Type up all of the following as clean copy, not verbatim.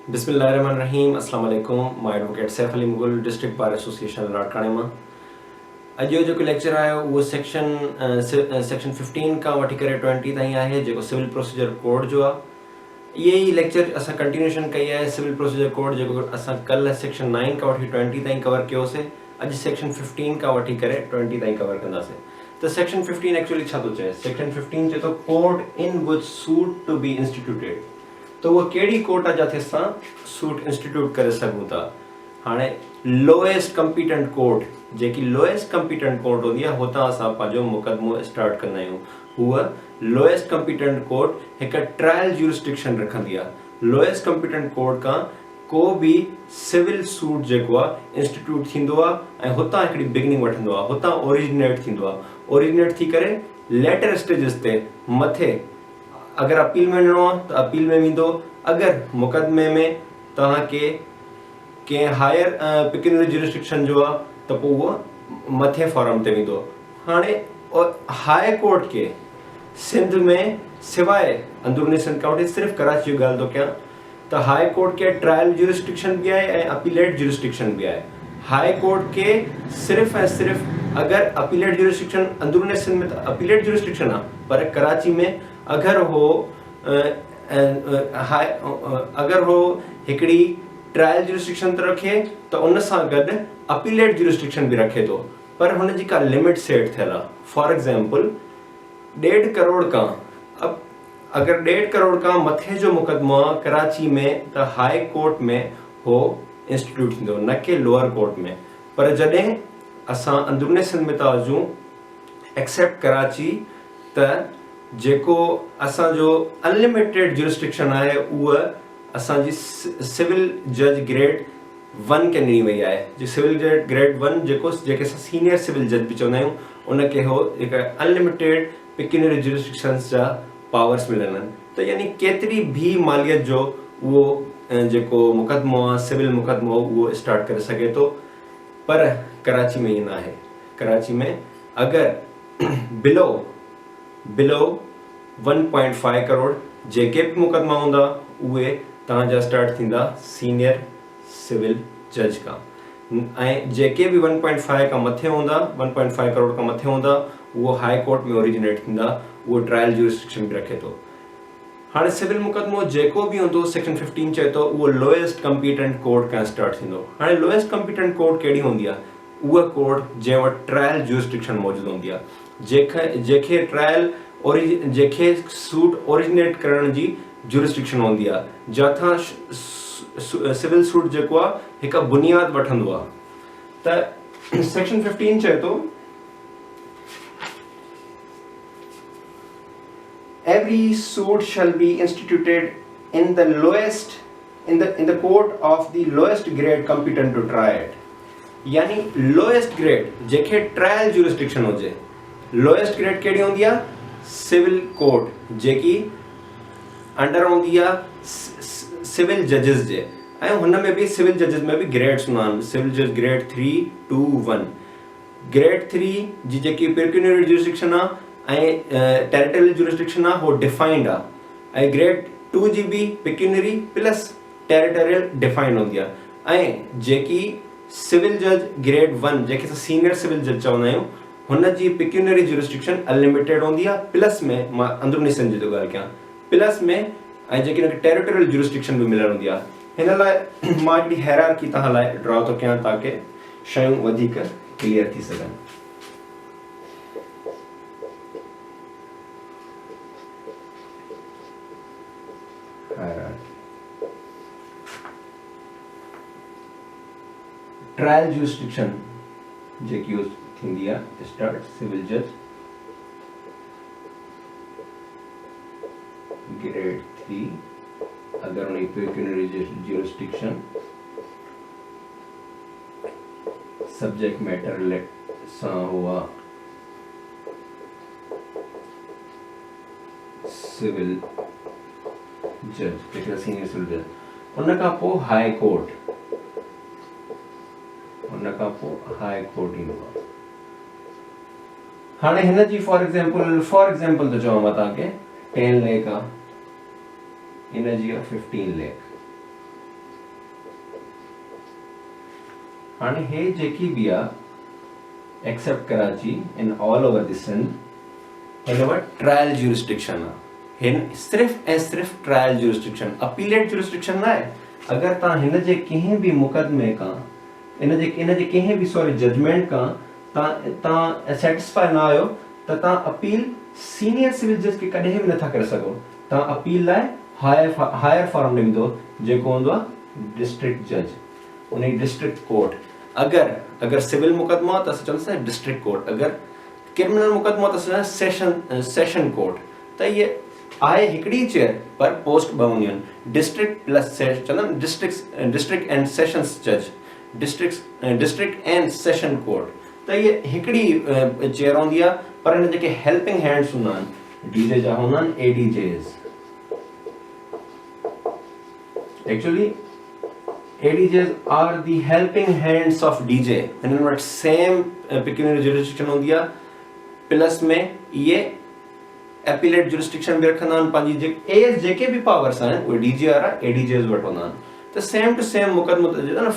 बिस्मिल्लाहिर्रहमानिर्रहीम। अस्सलाम वालेकुम। मां advocate Saif Ali Mughal, district bar association लाड़काणे मां। अॼु जो जेको लेक्चर आहे उहो सेक्शन 15 खां वठी करे 20 ताईं आहे, जेको सिविल प्रोसीजर कोड जो आहे। इहे ई लेक्चर असां कंटिन्यूशन कई आहे सिविल प्रोसीजर कोड, जेको असां कल्ह सेक्शन 9 खां वठी 20 ताईं कवर कयोसीं। अॼु सेक्शन 15 खां वठी करे 20 ताईं कवर कंदासीं। त सेक्शन 15 एक्चुअली छा थो चए? सेक्शन 15 चए थो कोड इन विच सूट टू बी इंस्टीट्यूटेड। तो उहा कहिड़ी कोर्ट आहे जिथे असां सूट इंस्टीट्यूट करे सघूं था? हाणे लोएस्ट कंपीटेंट कोर्ट, जेकी लोएस्ट कंपीटेंट कोर्ट हूंदी आहे, हुतां असां पंहिंजो मुक़दमो स्टार्ट कंदा आहियूं। हूअ लोएस्ट कंपीटेंट कोर्ट हिकु ट्रायल ज्यूरिस्डिक्शन रखंदी आहे। लोएस्ट कंपीटेंट कोर्ट खां को बि सिविल सूट जेको आहे इंस्टीट्यूट थींदो आहे ऐं हुतां हिकिड़ी बिगिनिंग वठंदो आहे, हुतां ओरिजिनेट थींदो आहे। ओरिजिनेट थी करे लेटर स्टेजिस ते मथे अगर अपील में वञिणो आहे त अपील में वेंदो। अगर मुक़दमे में तव्हांखे कंहिं हायर पिक्यूनियरी ज्यूरिस्डिक्शन जो आहे त पोइ उहो मथे फॉरम ते वेंदो। हाणे हाई कोर्ट के सिंध में सिवाय अंदरूनी सिंध काउंटी सिर्फ़ु कराची जी ॻाल्हि थो कयां त हाई कोर्ट के ट्रायल ज्यूरिस्डिक्शन बि आहे ऐं अपीलेट ज्यूरिस्डिक्शन बि आहे। हाई कोर्ट के सिर्फ़ु ऐं सिर्फ़ु अगर अपीलेट ज्यूरिस्डिक्शन अंदरूनी सिंध में त अपीलेट ज्यूरिस्डिक्शन आहे, पर कराची में अगर हो हिकिड़ी ट्रायल ज्यूरिस्डिक्शन त रखे त उन सां गॾु अपीलेट ज्यूरिस्डिक्शन बि रखे थो, पर हुन जी का लिमिट सेट थियल आहे। फॉर एग्जाम्पल 1.5 करोड़ खां अगर 1.5 करोड़ खां मथे जो मुक़दमो आहे कराची में त हाई कोर्ट में हो इंस्टीट्यूट थींदो, न कि लोअर कोर्ट में। पर जॾहिं असां अंदरूनी सिंध में था हुजूं एक्सेप्ट कराची, त जेको असांजो अनलिमिटेड ज्यूरिस्डिक्शन आहे उहा असांजी सिविल जज ग्रेड 1 खे ॾिनी वई आहे। जो सिविल जज ग्रेड 1 जेके असां सीनियर सिविल जज बि चवंदा आहियूं, उनखे हो हिकु अनलिमिटेड पिक्यूनियरी ज्यूरिस्डिक्शन्स जा पावर्स मिलियल आहिनि। त यानी केतिरी बि मालियत जो उहो जेको मुक़दमो आहे सिविल मुक़दमो उहो स्टार्ट करे सघे थो। पर कराची में ईअं न आहे। कराची में अगरि बिलो 1.5 करोड़ जेके बि मुक़दमा हूंदा उहे तव्हांजा स्टार्ट थींदा सीनियर सिविल जज खां, ऐं जेके बि 1.5 खां मथे हूंदा 1.5 करोड़ खां मथे हूंदा उहो हाई कोर्ट में ओरिजिनेट थींदा। उहो ट्रायल ज्यूरिस्डिक्शन बि रखे थो। हाणे सिविल मुक़दमो जेको बि हूंदो सेक्शन 15 चए थो उहो लोएस्ट कंपीटेंट कोर्ट खां स्टार्ट थींदो। हाणे लोएस्ट कंपीटेंट कोर्ट कहिड़ी हूंदी आहे? उहा कोर्ट जंहिं वटि ट्रायल ज्यूरिस्डिक्शन मौजूदु हूंदी आहे, जंहिंखे सूट ओरिजिनेट करण जी ज्यूरिस्डिक्शन हूंदी आहे, जिथां सिविल सूट जेको आहे हिकु बुनियाद वठंदो आहे। त सेक्शन 15 चए थो every suit shall be instituted in the court of the lowest grade competent to try it। यानी लोएस्ट ग्रेड जेके ट्रायल ज्यूरिस्डिक्शन हुजे। लोएस्ट ग्रेड कहिड़ी हूंदी आहे? सिविल कोर्ट, जेकी अंडर हूंदी आहे सिविल जजिस जे, ऐं हुन में बि सिविल जजिस में बि ग्रेड्स हूंदा आहिनि। सिविल जज ग्रेड 3, 2, 1। ग्रेड 3 जी जेकी पिक्यूनियरी ज्यूरिस्डिक्शन आहे ऐं टेरिटोरियल ज्यूरिस्डिक्शन आहे, हो डिफाइंड आहे। ऐं ग्रेड 2 जी बि पिक्यूनियरी प्लस टेरिटोरियल डिफाइंड हूंदी आहे। ऐं जेकी सिविल जज ग्रेड 1 जेके असां सीनियर सिविल जज चवंदा आहियूं, हुन जी पिक्यूनियरी ज्यूरिस्डिक्शन अनलिमिटेड हूंदी आहे। प्लस में मां अंदरूनी सिंध जी ॻाल्हि कयां, प्लस में ऐं जेकी हुनखे टेरिटोरियल ज्यूरिस्डिक्शन बि मिलियल हूंदी आहे। हिन लाइ मां हिकिड़ी हायरार्की तव्हां लाइ ड्रॉ थो कयां ताकी शयूं वधीक क्लियर थी सघनि। ट्रायल ज्यूरिस्डिक्शन जेकी यूज़ थींदी आहे स्टार्ट सिविल जज ग्रेड 3, अगर उन पिक्यूनियरी ज्यूरिस्डिक्शन सब्जेक्ट मैटर सां हुआ सिविल जज जेके सीनियर सिविल जज, उन खां पोइ हाई कोर्ट, उन खां पोइ हाई कोर्ट ईंदो आहे। हाणे हिन जी फॉर एग्जाम्पल तो चवां मां तव्हांखे 10 लाख आहे, इन जी 15 लाख। हाणे हे जेकी बि आहे accept Karachi in all over the Sindh हिन वटि ट्रायल ज्यूरिस्डिक्शन आहे, हिन सिर्फ़ु ऐं सिर्फ़ु ट्रायल ज्यूरिस्डिक्शन, अपीलेट ज्यूरिस्डिक्शन न आहे। अगरि तव्हां हिन जे कंहिं बि मुक़दमे खां इन जे कंहिं बि जजमेंट खां तव्हां सेटिस्फाई न आहियो त तव्हां अपील सीनियर सिविल जज खे कॾहिं बि नथा करे सघो। तव्हां अपील लाइ हायर फॉर्म ॾींदो जेको हूंदो आहे डिस्ट्रिक्ट जज, उन डिस्ट्रिक्ट कोर्ट। अगरि सिविल मुक़दमो आहे त असां चवंदासीं डिस्ट्रिक्ट कोर्ट, अगरि क्रिमिनल मुक़दमो आहे त असां सेशन कोर्ट। त इहे आहे हिकिड़ी चेयर पर पोस्ट ॿ हूंदियूं आहिनि, डिस्ट्रिक्ट प्लस चवंदा आहिनि डिस्ट्रिक्ट एंड सेशंस जज, डिस्ट्रिक्ट एंड सेशन कोर्ट। त इहे हिकिड़ी चेयर हूंदी आहे, पर हिन जेके हेल्पिंग हैंड्स हूंदा आहिनि डीजे जा हूंदा आहिनि ADJs. Actually ADJs are the helping hands of DJ। हिननि वटि सेम पेक्यूनियरी ज्यूरिस्डिक्शन हूंदी आहे, प्लस में इहे एपीलेट ज्यूरिस्डिक्शन बि रखंदा आहिनि। पंहिंजी जेके बि पावर्स आहिनि उहे डीजे वारा ADJs वटि हूंदा आहिनि। त सेम टू सेम मुक़दमो न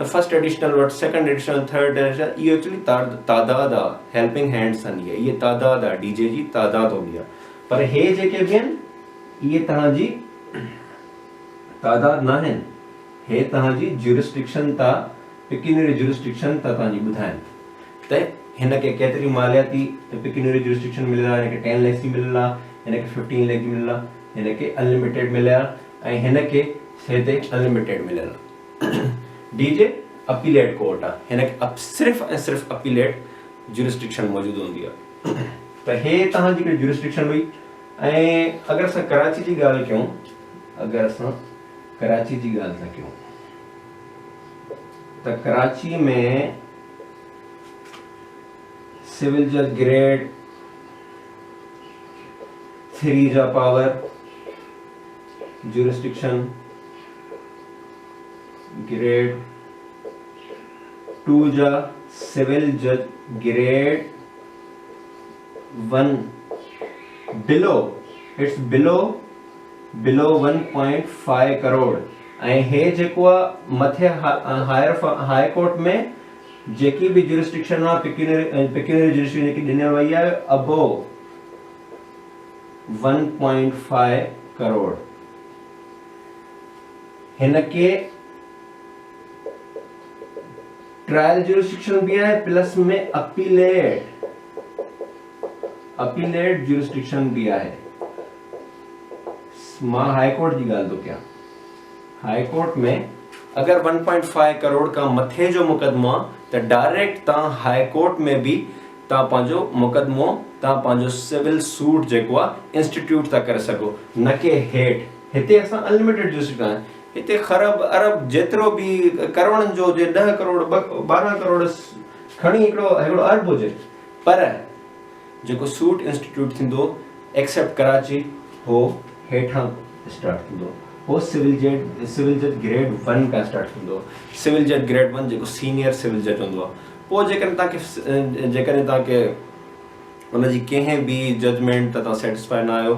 फर्स्ट एडिशनल वटि, सेकंड एडिशनल, थर्ड एडिशनल, इहो एक्चुअली तादाद आहे, हेल्पिंग हैंड्स आहिनि इहे तादाद आहे, डीजे जी तादाद हूंदी आहे। पर हे जेके बि आहिनि इहे तव्हांजी तादाद न आहिनि, हे तव्हांजी ज्यूरिस्डिक्शन था, पेक्यूनियरी ज्यूरिस्डिक्शन था तव्हांजी ॿुधाइनि त हिनखे केतिरी मालियाती पेक्यूनियरी ज्यूरिस्डिक्शन मिलियल आहे, हिनखे 10 lakhs जी मिलियल आहे, हिनखे 15 lakhs जी मिलियल आहे, हिनखे अनलिमिटेड मिलियल आहे ऐं हिनखे हिते अनलिमिटेड मिलियल आहे। डीजे अपीलेट कोर्ट आहे, हिनखे सिर्फ़ु ऐं सिर्फ़ु अपीलेट ज्यूरिस्डिक्शन मौजूदु हूंदी आहे। त हे तव्हांजी हिकिड़ी ज्यूरिस्डिक्शन हुई। ऐं अगरि असां कराची जी ॻाल्हि कयूं, त कराची में सिविल जज ग्रेड 3 जा पावर ज्यूरिस्डिक्शन, ग्रेड 2 जा सिविल जज ग्रेड 1 बिलो 1.5 करोड़। ऐं हे जेको आहे मथे हाई कोर्ट में जेकी बि ज्यूरिस्डिक्शन आहे पेक्यूनियरी ज्यूरिस्डिक्शन जेकी ॾिनल वई आहे अबो 1.5 करोड़, हिनखे ट्रायल ज्यूरिस्डिक्शन भी है, प्लस में अपीलेट ज्यूरिस्डिक्शन भी है। मां हाई कोर्ट की गाल तो क्या, हाई कोर्ट में अगर 1.5 करोड़ का मथे जो मुकदमो तो डायरेक्ट ता हाई कोर्ट में भी ता पांजो मुकदमो ता पांजो सिविल सूट जेको इंस्टीट्यूट ता करे सको, न के हेठ। हिते असां अनलिमिटेड ज्यूरिस्डिक्शन, हिते खरब अरब जेतिरो भी करोड़न जो जे 10 करोड़ 12 करोड़ खणी हिकिड़ो अरब हुजे, पर जेको सूट इंस्टीट्यूट थींदो एक्सेप्ट कराची हो हेठां स्टार्ट थींदो, हो सिविल जज ग्रेड 1 का स्टार्ट थींदो। सिविल जज ग्रेड 1 जेको सीनियर सिविल जज हूंदो आहे। पोइ जेकॾहिं तव्हांखे उनजी कंहिं बि जजमेंट त तव्हां सेटिस्फाई न आहियो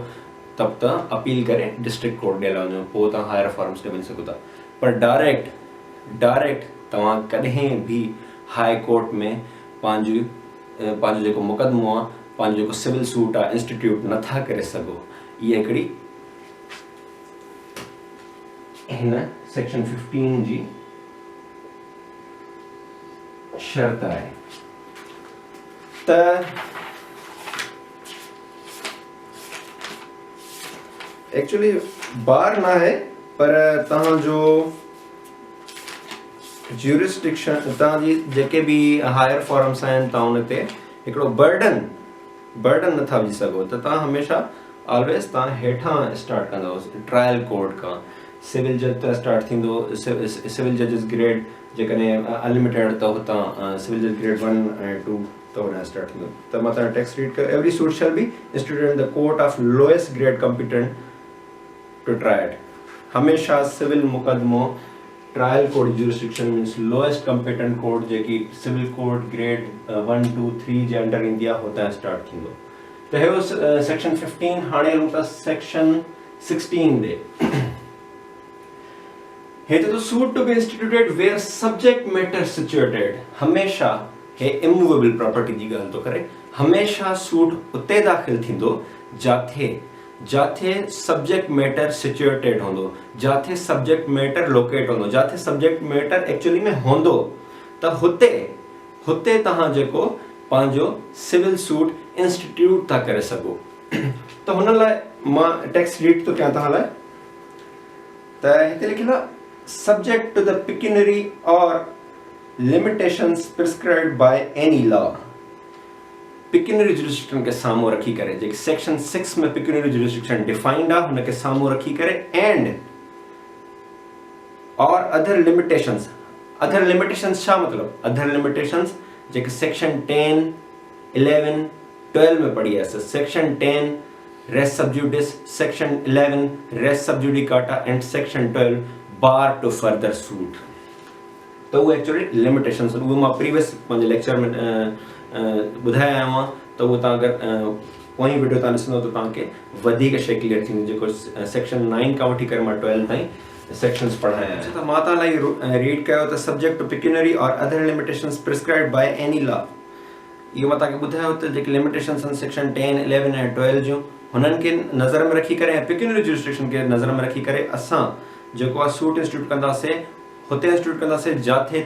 तब तव्हां अपील करे डिस्ट्रिक्ट कोर्ट ॾे वञो, पोइ तव्हां हायर फॉर्म्स ॾे वञी सघो था। पर डायरेक्ट तव्हां कॾहिं बि हाई कोर्ट में पंहिंजो जेको मुक़दमो आहे, पंहिंजो जेको सिविल सूट आहे इंस्टीट्यूट नथा करे सघो। इहा हिकिड़ी हिन सेक्शन 15 जी शर्त आहे। त एक्चुअली बार ना है, पर तव्हांजो ज्यूरिस्डिक्शन तव्हांजी जेके भी हायर फॉर्म्स आहिनि तव्हां उन ते हिकिड़ो बर्डन नथा विझी सघो। त तव्हां हमेशह ऑलवेज तव्हां हेठां स्टार्ट कंदव, ट्रायल कोर्ट खां। सिविल जज त स्टार्ट थींदो, सिविल जजिस ग्रेड जेकॾहिं अनलिमिटेड त हुतां सिविल जज ग्रेड 1 ऐं 2 त हुन स्टार्ट थींदो। त मां तव्हां टेक्स्ट रीड कयो, every suit shall be instituted in the court of lowest grade competent to try it. हमेशह सिविल मुकदमो trial court jurisdiction means lowest competent court जेकी सिविल कोर्ट ग्रेड 1 2 3 जे अंडर ईंदी आहे हुतां स्टार्ट थींदो। त हे सेक्शन 15। हाणे हलूं था सेक्शन 16 ॾे। हे तो suit to be instituted where subject matter situated हमेशा हे इमूवेबल प्रॉपर्टी जी गाल तो करे हमेशा सूट उते दाखिल थींदो जाथे जाथे सब्जेक्ट मैटर सिचुएटेड होंदो जाथे सब्जेक्ट मैटर लोकेट होंदो जाथे सब्जेक्ट मैटर एक्चुअली में होंदो त हुते हुते तहां जेको पांजो सिविल सूट इंस्टीट्यूट था करे सको तो हुन लाए मां टेक्स्ट रीड तो क्या तहां लाए त हिते लिखियो सब्जेक्ट टू द पेक्यूनियरी और limitations prescribed by any law pecuniary jurisdiction के सामने रखी करे जे सेक्शन 6 में पेक्यूनियरी जुरिस्डिक्शन डिफाइंड आ हुन के सामने रखी करे एंड और अदर लिमिटेशंस छा मतलब अदर लिमिटेशंस जे सेक्शन 10 11 12 में पढ़ी है section 10 res sub judice section 11 res sub judicata and section 12 bar to further suit तो वो एक्चुअली लिमिटेशंस वो मां प्रीवियस पंहिंजे लेक्चर में बुधाया आया तो वो तव्हां अगरि पोइ वीडियो तव्हां ॾिसंदो त तव्हांखे वधीक शइ क्लियर थींदी जेको सेक्शन 9 खां वठी करे मां 12 ताईं सेक्शंस पढ़ाया आहिनि त मां तव्हां लाइ रीड कयो त सब्जेक्ट टू पेक्यूनियरी और other limitations prescribed by any law इहो मां तव्हांखे ॿुधायो त जेके लिमिटेशंस आहिनि सेक्शन 10 11 ऐं 12 जूं हुननि खे नज़र में रखी करे ऐं पेक्यूनियरी जुरिस्डिक्शन खे नज़र में रखी करे असां जेको आहे सूट इंस्टीट्यूट कंदासीं हुते इंस्टीट्यूट कंदासीं जाथे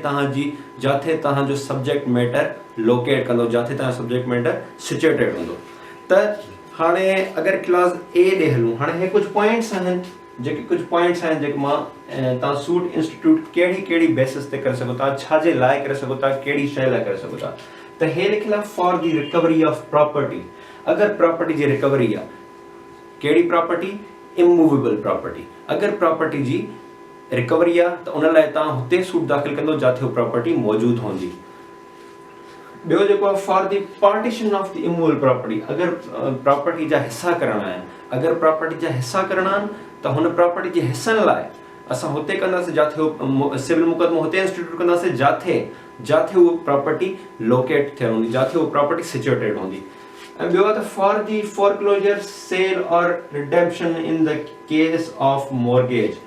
तव्हांजो सब्जेक्ट मैटर लोकेट कंदो जाथे तव्हांजो सब्जेक्ट मैटर सिचुएटेड हूंदो त हाणे अगरि क्लास ए ॾे हलूं हाणे हे कुझु पॉइंट्स आहिनि जेके मां तव्हां सूट इंस्टीट्यूट कहिड़ी बेसिस ते करे सघो था छाजे लाइ करे सघो था कहिड़ी शइ लाइ करे सघो था त हे लिखियल आहे for the recovery of property अगरि प्रॉपर्टी जी रिकवरी आहे कहिड़ी प्रॉपर्टी इमूवेबल प्रॉपर्टी अगरि प्रॉपर्टी जी रिकवरी आहे त उन लाइ तव्हां हुते सूट दाख़िल कंदो जाथे उहा प्रॉपर्टी मौजूदु हूंदी ॿियो जेको आहे for the partition of the immovable property अगरि प्रॉपर्टी जा हिसा करणा आहिनि अगरि प्रॉपर्टी जा हिसा करणा आहिनि त हुन प्रॉपर्टी जे हिसनि लाइ असां हुते कंदासीं जाथे सिविल मुक़दमो हुते इंस्टीट्यूट कंदासीं जाथे उहा प्रॉपर्टी लोकेट थियल हूंदी जाथे उहा प्रॉपर्टी सिचुएटेड हूंदी ऐं ॿियो आहे त फॉर द फोरक्लोजर सेल और redemption in the case of mortgage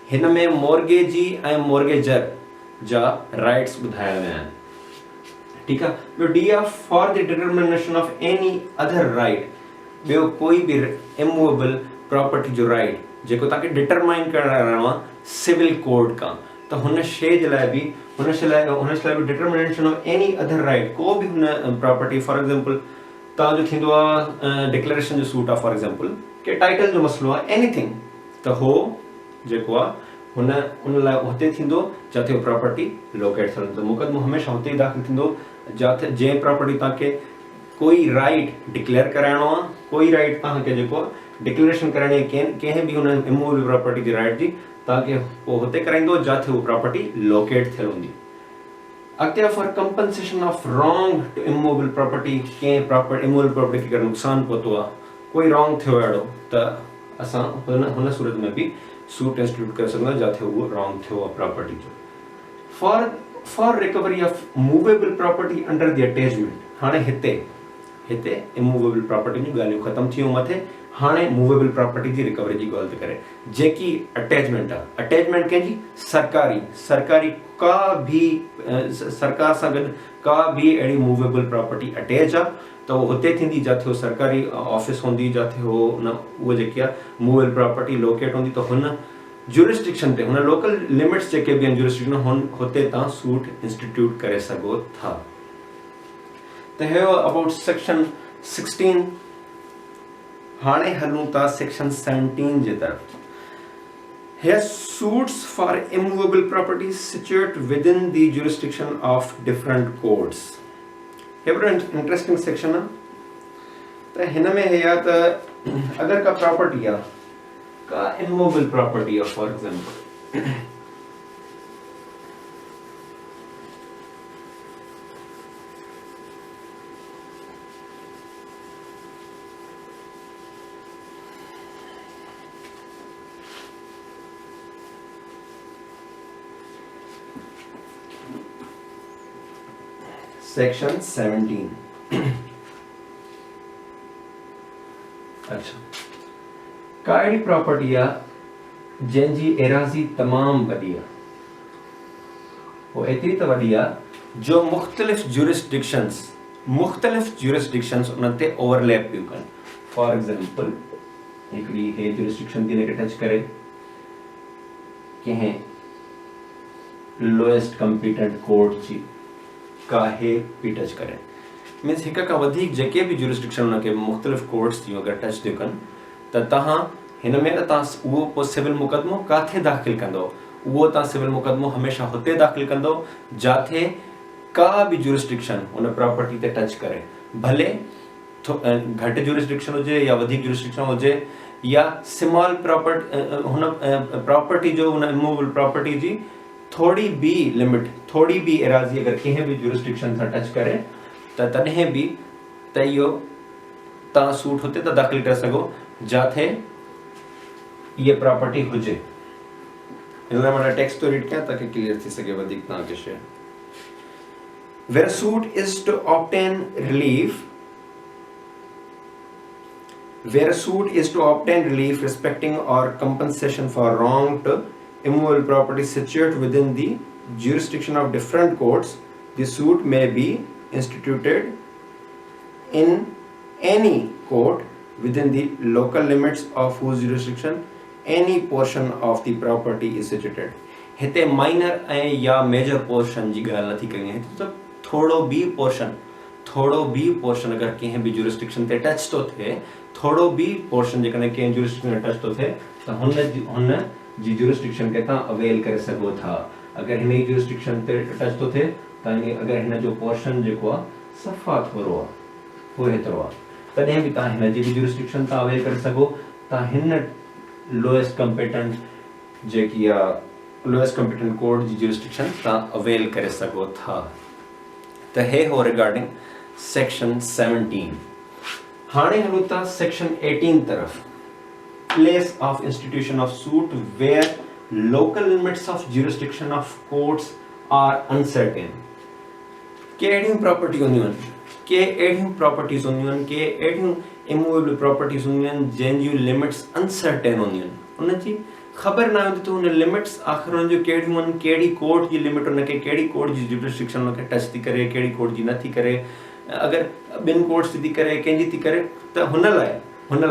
हिन में मॉर्गेजी ऐं मॉर्गेजर जा राइट्स ॿुधाया विया आहिनि ठीकु आहे ॿियो डी आहे for the determination of any other right ॿियो कोई बि इमूवेबल प्रॉपर्टी जो राइट जेको तव्हांखे डिटरमाइन करणो आहे सिविल कोड खां त हुन शइ जे लाइ बि हुन शइ लाइ बि determination of any other right को बि हुन प्रॉपर्टी फॉर एग्जांपल तव्हांजो थींदो आहे डिक्लेरेशन जो सूट आहे फॉर एग्जांपल के टाइटल जो मसलो आहे एनीथिंग त हो जेको आहे उन लाइ हुते थींदो जाथे उहा प्रॉपर्टी लोकेट थियल त मुक़दमो हमेशह हुते ई दाख़िल थींदो जाथे जंहिं प्रॉपर्टी तव्हांखे कोई राइट डिक्लेयर कराइणो आहे कोई राइट तव्हांखे जेको आहे डिक्लेरेशन कराइणी आहे कंहिं बि हुन इमूवेबल प्रॉपर्टी जी राइट जी तव्हांखे पोइ हुते कराईंदो जाथे उहा प्रॉपर्टी लोकेट थियल हूंदी अॻिते for compensation of wrong to immovable property कंहिं इमूवेबल प्रॉपर्टी खे नुक़सानु पहुतो आहे कोई रॉन्ग थियो अहिड़ो त असां हुन सूरत में बि सूट इंस्टीट्यूट करे सघंदा जाथे उहो रॉन्ग थियो आहे प्रॉपर्टी जो for recovery of movable property under the attachment हाणे हिते इमूवेबल प्रॉपर्टी जूं ॻाल्हियूं ख़तमु थियूं मथे हाणे मूवेबल प्रॉपर्टी जी रिकवरी जी ॻाल्हि थी करे जेकी अटैचमेंट आहे अटैचमेंट कंहिंजी सरकारी का बि सरकार सां गॾु का बि अहिड़ी मूवेबल प्रॉपर्टी अटैच आहे त उहो हुते थींदी जाथे उहो सरकारी ऑफिस हूंदी जाथे उहा जेकी आहे मूवेबल प्रॉपर्टी लोकेट हूंदी त हुन जुरिस्डिक्शन ते हुन लोकल लिमिट्स जेके बि आहिनि जुरिस्डिक्शन हुते तव्हां सूट इंस्टीट्यूट करे सघो था त हे अबाउट सेक्शन 16 हाणे हलूं था सेक्शन 17 जे तरफ़ Here suits for immovable properties situate within the jurisdiction of different courts. Here very interesting section है। तो हिन में है या तो अगर का प्रॉपर्टी है का immovable property है for example सेक्शन 17 अच्छा काड़ी प्रॉपर्टी है जंहिंजी एराज़ी तमामु वॾी आहे, वो एतिरी त वॾी आहे जो मुख़्तलिफ़ ज्यूरिसडिक्शंस उन ते ओवरलैप पियूं कनि। फॉर एग्जांपल हिकिड़ी हे ज्यूरिसडिक्शन थी हिनखे टच करे कंहिं लोएस्ट कम्पीटेंट कोर्ट जी का हे पी टच करे, मीन्स हिक खां वधीक जेके बि ज्यूरिसडिक्शन उनखे मुख़्तलिफ़ कोर्ट्स थियूं अगरि टच थियूं कनि त तव्हां हिन में त तव्हां उहो पोइ सिविल मुक़दमो किथे दाख़िल कंदो, उहो तव्हां सिविल मुक़दमो हमेशह हुते दाख़िल कंदो जिथे का बि ज्यूरिसडिक्शन उन प्रॉपर्टी ते टच करे, भले घटि ज्यूरिसडिक्शन हुजे या वधीक ज्यूरिसडिक्शन हुजे या स्मॉल प्रॉपर्टी जो उन इमूवेबल प्रॉपर्टी जी थोड़ी बि लिमिट, थोड़ी बि एराज़ी अगरि कंहिं बि ज्यूरिसडिक्शन सां टच करे त तॾहिं बि त इहो तव्हां सूट हुते त दाख़िल करे सघो जिथे ये प्रॉपर्टी हुजे। इन लाइ मां टेक्स्ट तो रीड कयां ताकि क्लियर थी सके वधीक तव्हांखे शइ। Where a suit is to obtain relief respecting or compensation for wrong to immovable property situated within the jurisdiction of different courts, the suit may be instituted in any court within the local limits of whose jurisdiction any portion of the property is situated। हिते minor ऐं या major portion जी ॻाल्हि नथी करणी, हिते त थोड़ो बि पोर्शन अगरि कंहिं बि ज्यूरिसडिक्शन ते टच थो थिए, थोड़ो बि पोर्शन जेकॾहिं कंहिं ज्यूरिसडिक्शन ते टच थो थिए त हुन जी ज्यूरिसडिक्शन खे तव्हां अवेल करे सघो था। अगरि हिन जी ज्यूरिसडिक्शन ते टच थो थिए त अगरि हिन जो पोर्शन जेको आहे सफ़ा थोरो आहे, उहो हेतिरो आहे, तॾहिं बि तव्हां हिन जी बि ज्यूरिसडिक्शन तव्हां अवेल करे सघो, तव्हां हिन लोएस्ट कम्पीटेंट कोर्ट जी ज्यूरिसडिक्शन तव्हां अवेल करे सघो था। त हे हो रिगार्डिंग सेक्शन 17। हाणे हलूं था सेक्शन 18 तरफ़। Place of institution of suit where local limits of jurisdiction of courts are uncertain. के अहिड़ियूं प्रॉपर्टी हूंदियूं आहिनि, के अहिड़ियूं इमूवेबल प्रॉपर्टीज़ हूंदियूं आहिनि जंहिंजूं लिमिट्स अनसर्टेन हूंदियूं आहिनि, उनजी ख़बर न हूंदी त हुन लिमिट्स आख़िर हुन जूं कहिड़ियूं आहिनि, कहिड़ी कोर्ट जी लिमिट हुनखे, कहिड़ी कोर्ट जी ज्यूरिसडिक्शन हुनखे टच थी करे, कहिड़ी कोर्ट जी नथी करे, अगरि ॿिनि कोर्ट्स थी करे कंहिंजी थी करे त हुन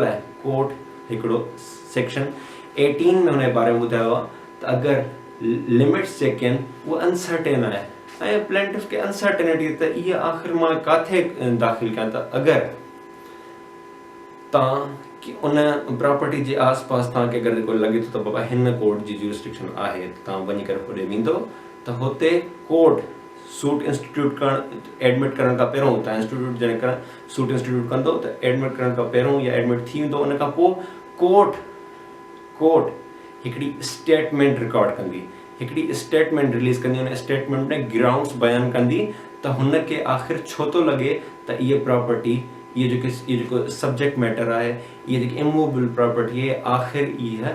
लाइ कोर्ट हिकिड़ो सेक्शन 18 में हुनजे बारे में ॿुधायो आहे त अगरि लिमिट्स जेके आहिनि उहे अनसर्टेन आहे ऐं प्लेंटिफ खे अनसर्टेनिटी त इहा आख़िर मां किथे दाख़िल कयां, त अगरि तव्हां उन प्रॉपर्टी जे आसपास तव्हांखे अगरि जेको लॻे थो त बाबा हिन कोर्ट जी ज्यूरिसडिक्शन आहे, तव्हां वञी करे होॾे वेंदो त हुते कोर्ट सूट इंस्टीट्यूट एडमिट करण खां पहिरियों, तव्हां इंस्टीट्यूट जॾहिं सूट इंस्टीट्यूट कंदो त एडमिट करण खां पहिरियों या एडमिट थी वेंदो, उन खां पोइ कोर्ट हिकिड़ी स्टेटमेंट रिकॉर्ड कंदी, हिकिड़ी स्टेटमेंट रिलीज़ कंदी, उन स्टेटमेंट में ग्राउंड्स बयानु कंदी त हुनखे आख़िर छो थो लॻे त इहे प्रॉपर्टी, ये जेको सब्जेक्ट मैटर आहे, ये जेकी इमूवेबल प्रॉपर्टी आहे, आख़िर इहा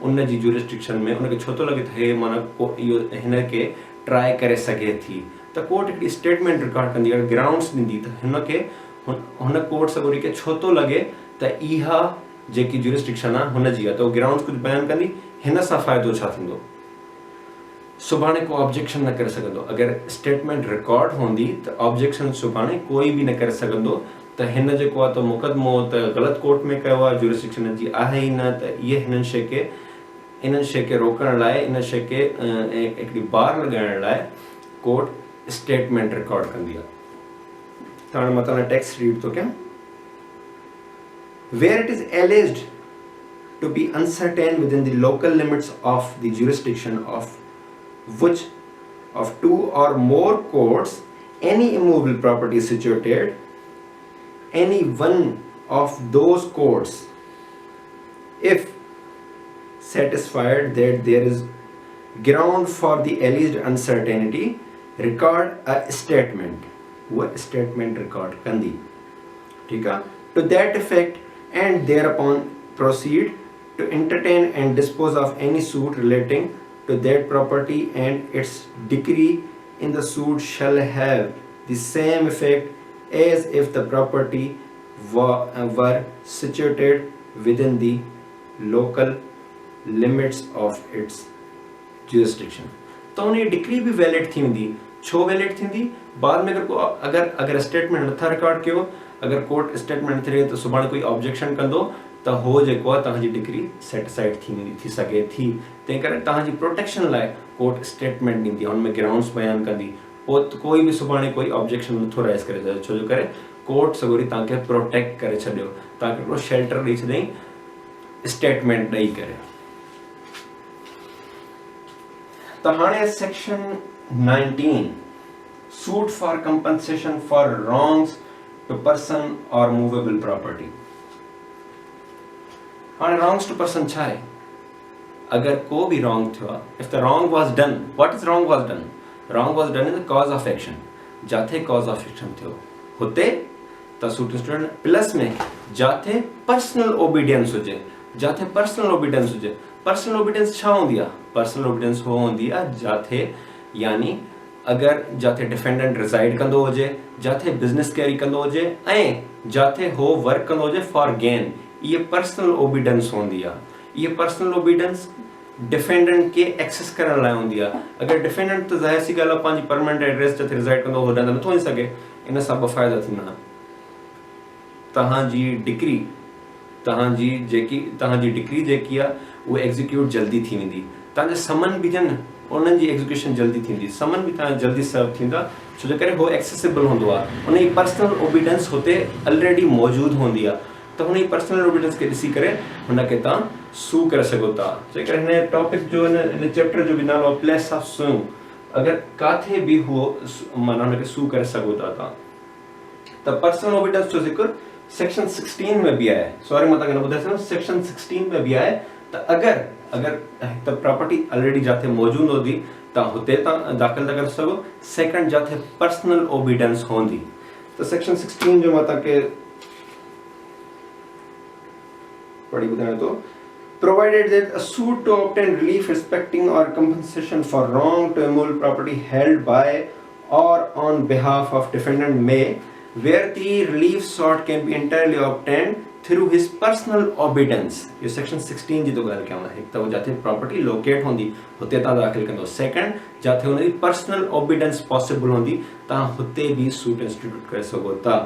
उन जी ज्यूरिसडिक्शन में उनखे छो थो लॻे त हे माना इहो हिनखे ट्राई करे सघे थी, त कोर्ट हिकिड़ी स्टेटमेंट रिकॉर्ड कंदी, अगरि ग्राउंड्स ॾींदी त हुन कोर्ट सगोरी खे छो थो लॻे त इहा जेकी ज्यूरिसडिक्शन आहे हुन जी आहे, त उहो ग्राउंड्स कुझु बयानु कंदी, हिन सां फ़ाइदो छा थींदो। सुभाणे को ऑब्जेक्शन न करे सघंदो, अगरि स्टेटमेंट रिकॉर्ड हूंदी त ऑब्जेक्शन सुभाणे कोई बि न करे सघंदो त हिन जेको आहे त मुक़दमो त ग़लति कोर्ट में कयो आहे, ज्यूरिसडिक्शन जी आहे ई न, त इहे इन्हनि शइ खे रोकण लाइ, इन शइ खे हिकिड़ी बार लॻाइण लाइ कोर्ट स्टेटमेंट रिकॉर्ड कंदी आहे। त हाणे मां तव्हां टेक्स्ट रीड थो कयां। Where it is alleged to be uncertain within the local limits of the jurisdiction of which of two or more courts any immovable property is situated, any one of those courts, if satisfied that there is ground for the alleged uncertainty, record a statement, वो statement record कंदी, ठीक है, to that effect, and thereupon proceed to entertain and dispose of any suit relating to that property, and its decree in the suit shall have the same effect as if the property were situated within the local limits of its jurisdiction। तो उन्हें decree भी valid थी वेंदी। छो valid थींदी? बाद में अगर स्टेटमेंट नथा रिकॉर्ड कयो, अगर कोर्ट स्टेटमेंट थिए तो सुभाणे कोई ऑब्जेक्शन कंदो त हो जेको आहे तव्हांजी डिक्री सेटिसाइड थी सघे थी। तंहिं करे तव्हांजी प्रोटेक्शन लाइ कोर्ट स्टेटमेंट ॾींदी आहे, हुनमें ग्राउंड्स बयानु कंदी। पोइ कोई बि सुभाणे कोई ऑब्जेक्शन नथो राइज़ करे सघे, छो जो करे कोर्ट सगोरी तव्हांखे प्रोटेक्ट करे छॾियो, तव्हांखे हिकिड़ो शेल्टर ॾेई छॾियईं स्टेटमेंट ॾेई करे। त हाणे section 19 suit for compensation for wrongs to person और मूवेबल प्रॉपर्टी। हाणे रॉन्ग्स टू पर्सन छा आहे? अगर को भी रॉन्ग थियो आहे, if the wrong was done, what is wrong was done? Wrong was done in the cause of action. जाथे कॉज ऑफ एक्शन थियो हुते त सूट इंस्टीट्यूट प्लस में जाथे पर्सनल ओबीडियंस हुजे, जाथे पर्सनल ओबीडियंस हुजे। पर्सनल ओबीडियंस छा हूंदी आहे? पर्सनल ओबीडियंस हो हूंदी आहे जाथे, यानी अगर जाथे डिफेंडेंट रिजाइड कंदो हुजे, जाथे बिजनेस कैरी कंदो हुजे ऐं जाथे हो वर्क कंदो हुजे फॉर गेन, ये पर्सनल ओबीडियंस होंदी आहे। ये पर्सनल ओबीडियंस डिफेंडेंट के एक्सेस करण लाइ हूंदी आहे। अगर डिफेंडेंट तो ज़ाहिर सी ॻाल्हि आहे पंहिंजी परमानेंट एड्रेस जिथे रिजाइड कंदो होॾां त नथो वञी सघे। इन सां ॿ फ़ाइदा थींदा। तव्हांजी डिक्री, तव्हांजी डिक्री जेकी आहे उहा एग्जीक्यूट जल्दी थी वेंदी। तव्हांजा समन बि जन उन्हनि जी एग्जीक्यूशन जल्दी थींदी, समन बि तव्हां जल्दी सर्व थींदा, छो जो करे हो एक्सेसिबल हूंदो आहे। उन जी पर्सनल ओबीडियंस हुते ऑलरेडी मौजूदु हूंदी आहे, त हुन जी पर्सनल ओबीडियंस खे ॾिसी करे हुनखे तव्हां सू करे सघो था। जेकर हिन टॉपिक जो हिन चैप्टर जो बि नालो आहे प्लेस ऑफ सूइंग, अगर काथे बि उहो माना हुनखे सू करे सघो था तव्हां। त पर्सनल ओबीडियंस जो ज़िक्र सेक्शन 16 में भी आहे। सॉरी मां तव्हांखे न ॿुधाए सघियुमि, सेक्शन 16 में भी आहे। त अगर त प्रॉपर्टी ऑलरेडी जाथे मौजूद हूंदी तव्हां हुते तव्हां दाख़िल था करे सघो। सेकंड, जाथे पर्सनल ओबीडियंस हूंदी। त सेक्शन 16 जो मां तव्हांखे पढ़ी ॿुधायां थो। Provided that a suit to obtain relief respecting or compensation for wrong to immovable property held by or on behalf of defendant may, where the relief sought can be entirely obtained through his personal obedience। ये section 16 जी तो ॻाल्हि कयां मां। हिकु त वो जाथे property locate होंदी हुते तव्हां दाख़िल कंदो। सेकंड, जाथे हुनजी पर्सनल ओबीडियंस पॉसिबल होंदी तव्हां हुते भी सूट इंस्टीट्यूट करे सघो था।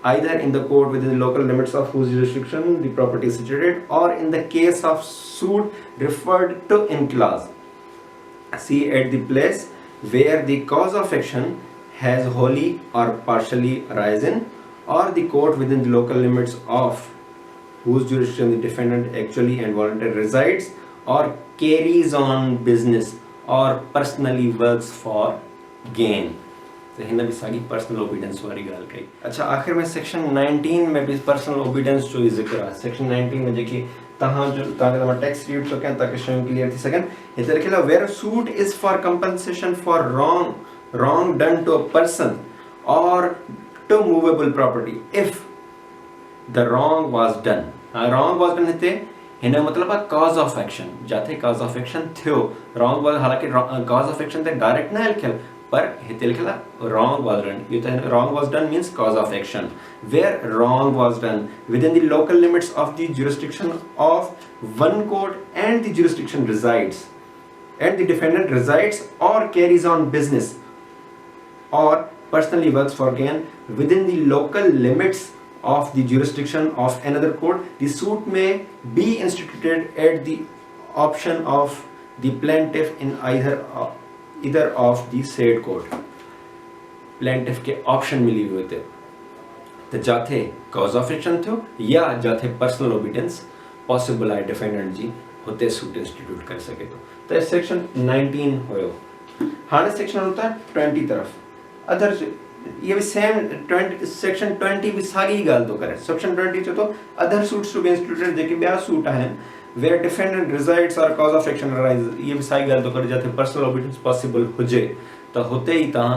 Either in the court within the local limits of whose jurisdiction the property is situated, or in the case of suit referred to in clause C at the place where the cause of action has wholly or partially arisen, or the court within the local limits of whose jurisdiction the defendant actually and voluntarily resides or carries on business or personally works for gain। तो हिन भी साॻी personal obedience वारी ॻाल्हि कई। अच्छा, आख़िर में सेक्शन 19 में भी पर्सनल ओबीडियंस जो ही ज़िक्र आहे। सेक्शन 19 में जेकी तव्हांखे मां टेक्स्ट रीड थो कयां ताकि शयूं क्लियर थी सघनि। हिते लिखियलु आहे, where suit is for compensation for wrong done to a person or to movable property if the wrong was done। wrong was done हिते हिन जो मतिलबु आहे कॉज ऑफ एक्शन। जाथे कॉज ऑफ एक्शन थियो, रॉन्ग वाज, हालांकि cause of action ते direct न लिखियलु, पर हिते लिखियलु आहे wrong was done। ये तो wrong was done means cause of action। Where wrong was done within the local limits of the jurisdiction of one court and the jurisdiction resides, and the defendant resides or carries on business or personally works for gain within the local limits of the jurisdiction of another court, the suit may be instituted at the option of the plaintiff in either of the said court। Plaintiff के option मिली हुई थे, तो जाथे cause of action थियो या जाथे personal obedience possible आहे डिफेंडेंट जी, हुते सूट इंस्टीट्यूट करे सके थो। तो सेक्शन 19 हुयो। हाणे सेक्शन होता है 20 तरफ। अदर ये भी सेम सेक्शन 20 भी साॻी ॻाल्हि थो करे। सेक्शन 20 चए थो other suits to be instituted, जेके ॿिया सूट आहिनि where defendant resides or cause of action arises, ये भी साॻी ॻाल्हि थो करे। जाथे पर्सनल ओबीडियंस पॉसिबल हुजे त हुते ई तव्हां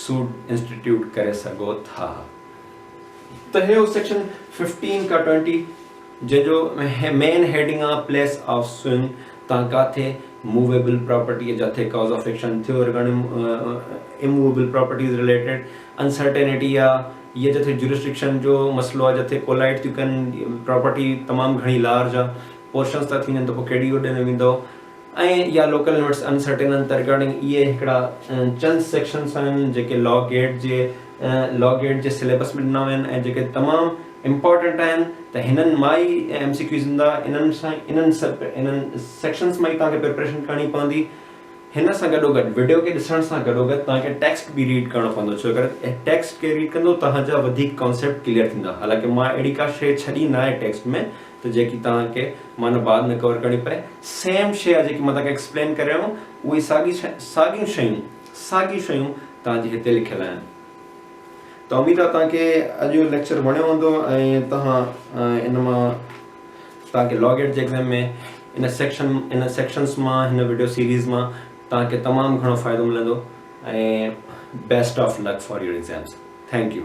सूट इंस्टीट्यूट करे सघो था। त हे सेक्शन 15 का 20 जो मेन हेडिंग आहे प्लेस ऑफ सूइंग। तव्हां काथे मूवेबल प्रॉपर्टी जाथे कॉज ऑफ एक्शन थियो, इमूवेबल प्रॉपर्टीज रिलेटेड अनसर्टेनिटी आहे, ये जाथे जुरिस्डिक्शन जो मसलो आहे, जाथे कोलाइड थियूं कनि, प्रॉपर्टी तमामु घणी लार्ज आहे, पोर्शन्स था थींदा आहिनि त पोइ केडी ॾिनो वेंदो ऐं या लोकल लिमिट्स अनसर्टेन आहिनि त रिगार्डिंग इहे हिकिड़ा चंद सेक्शन्स आहिनि जेके लॉ गेट जे सिलेबस में ॾिना विया आहिनि ऐं जेके तमामु इम्पॉर्टेंट आहिनि त हिननि मां ई MCQs ईंदा इन्हनि सेक्शन्स मां ई तव्हांखे प्रिपरेशन करणी पवंदी हिन सां गॾोगॾु वीडियो खे ॾिसण सां गॾोगॾु तव्हांखे टेक्स्ट बि रीड करणो पवंदो छो करे टेक्स्ट खे रीड कंदो तव्हांजा वधीक कॉन्सेप्ट क्लियर थींदा हालांकि मां अहिड़ी का शइ छॾी न आहे टेक्स्ट में त जेकी तव्हांखे माना बाद में कवर करणी पए सेम शइ आहे जेकी मां तव्हांखे एक्सप्लेन करे रहियो उहे साॻियूं शयूं तव्हांजे हिते लिखियल आहिनि त उमेद आहे तव्हांखे अॼु जो लेक्चर वणियो हूंदो ऐं तव्हां इन मां तव्हांखे लॉ गेट जे एग्ज़ाम में इन सेक्शन्स मां हिन वीडियो सीरीज़ मां तव्हांखे तमामु घणो फ़ाइदो मिलंदो ऐं best of luck for your exams thank U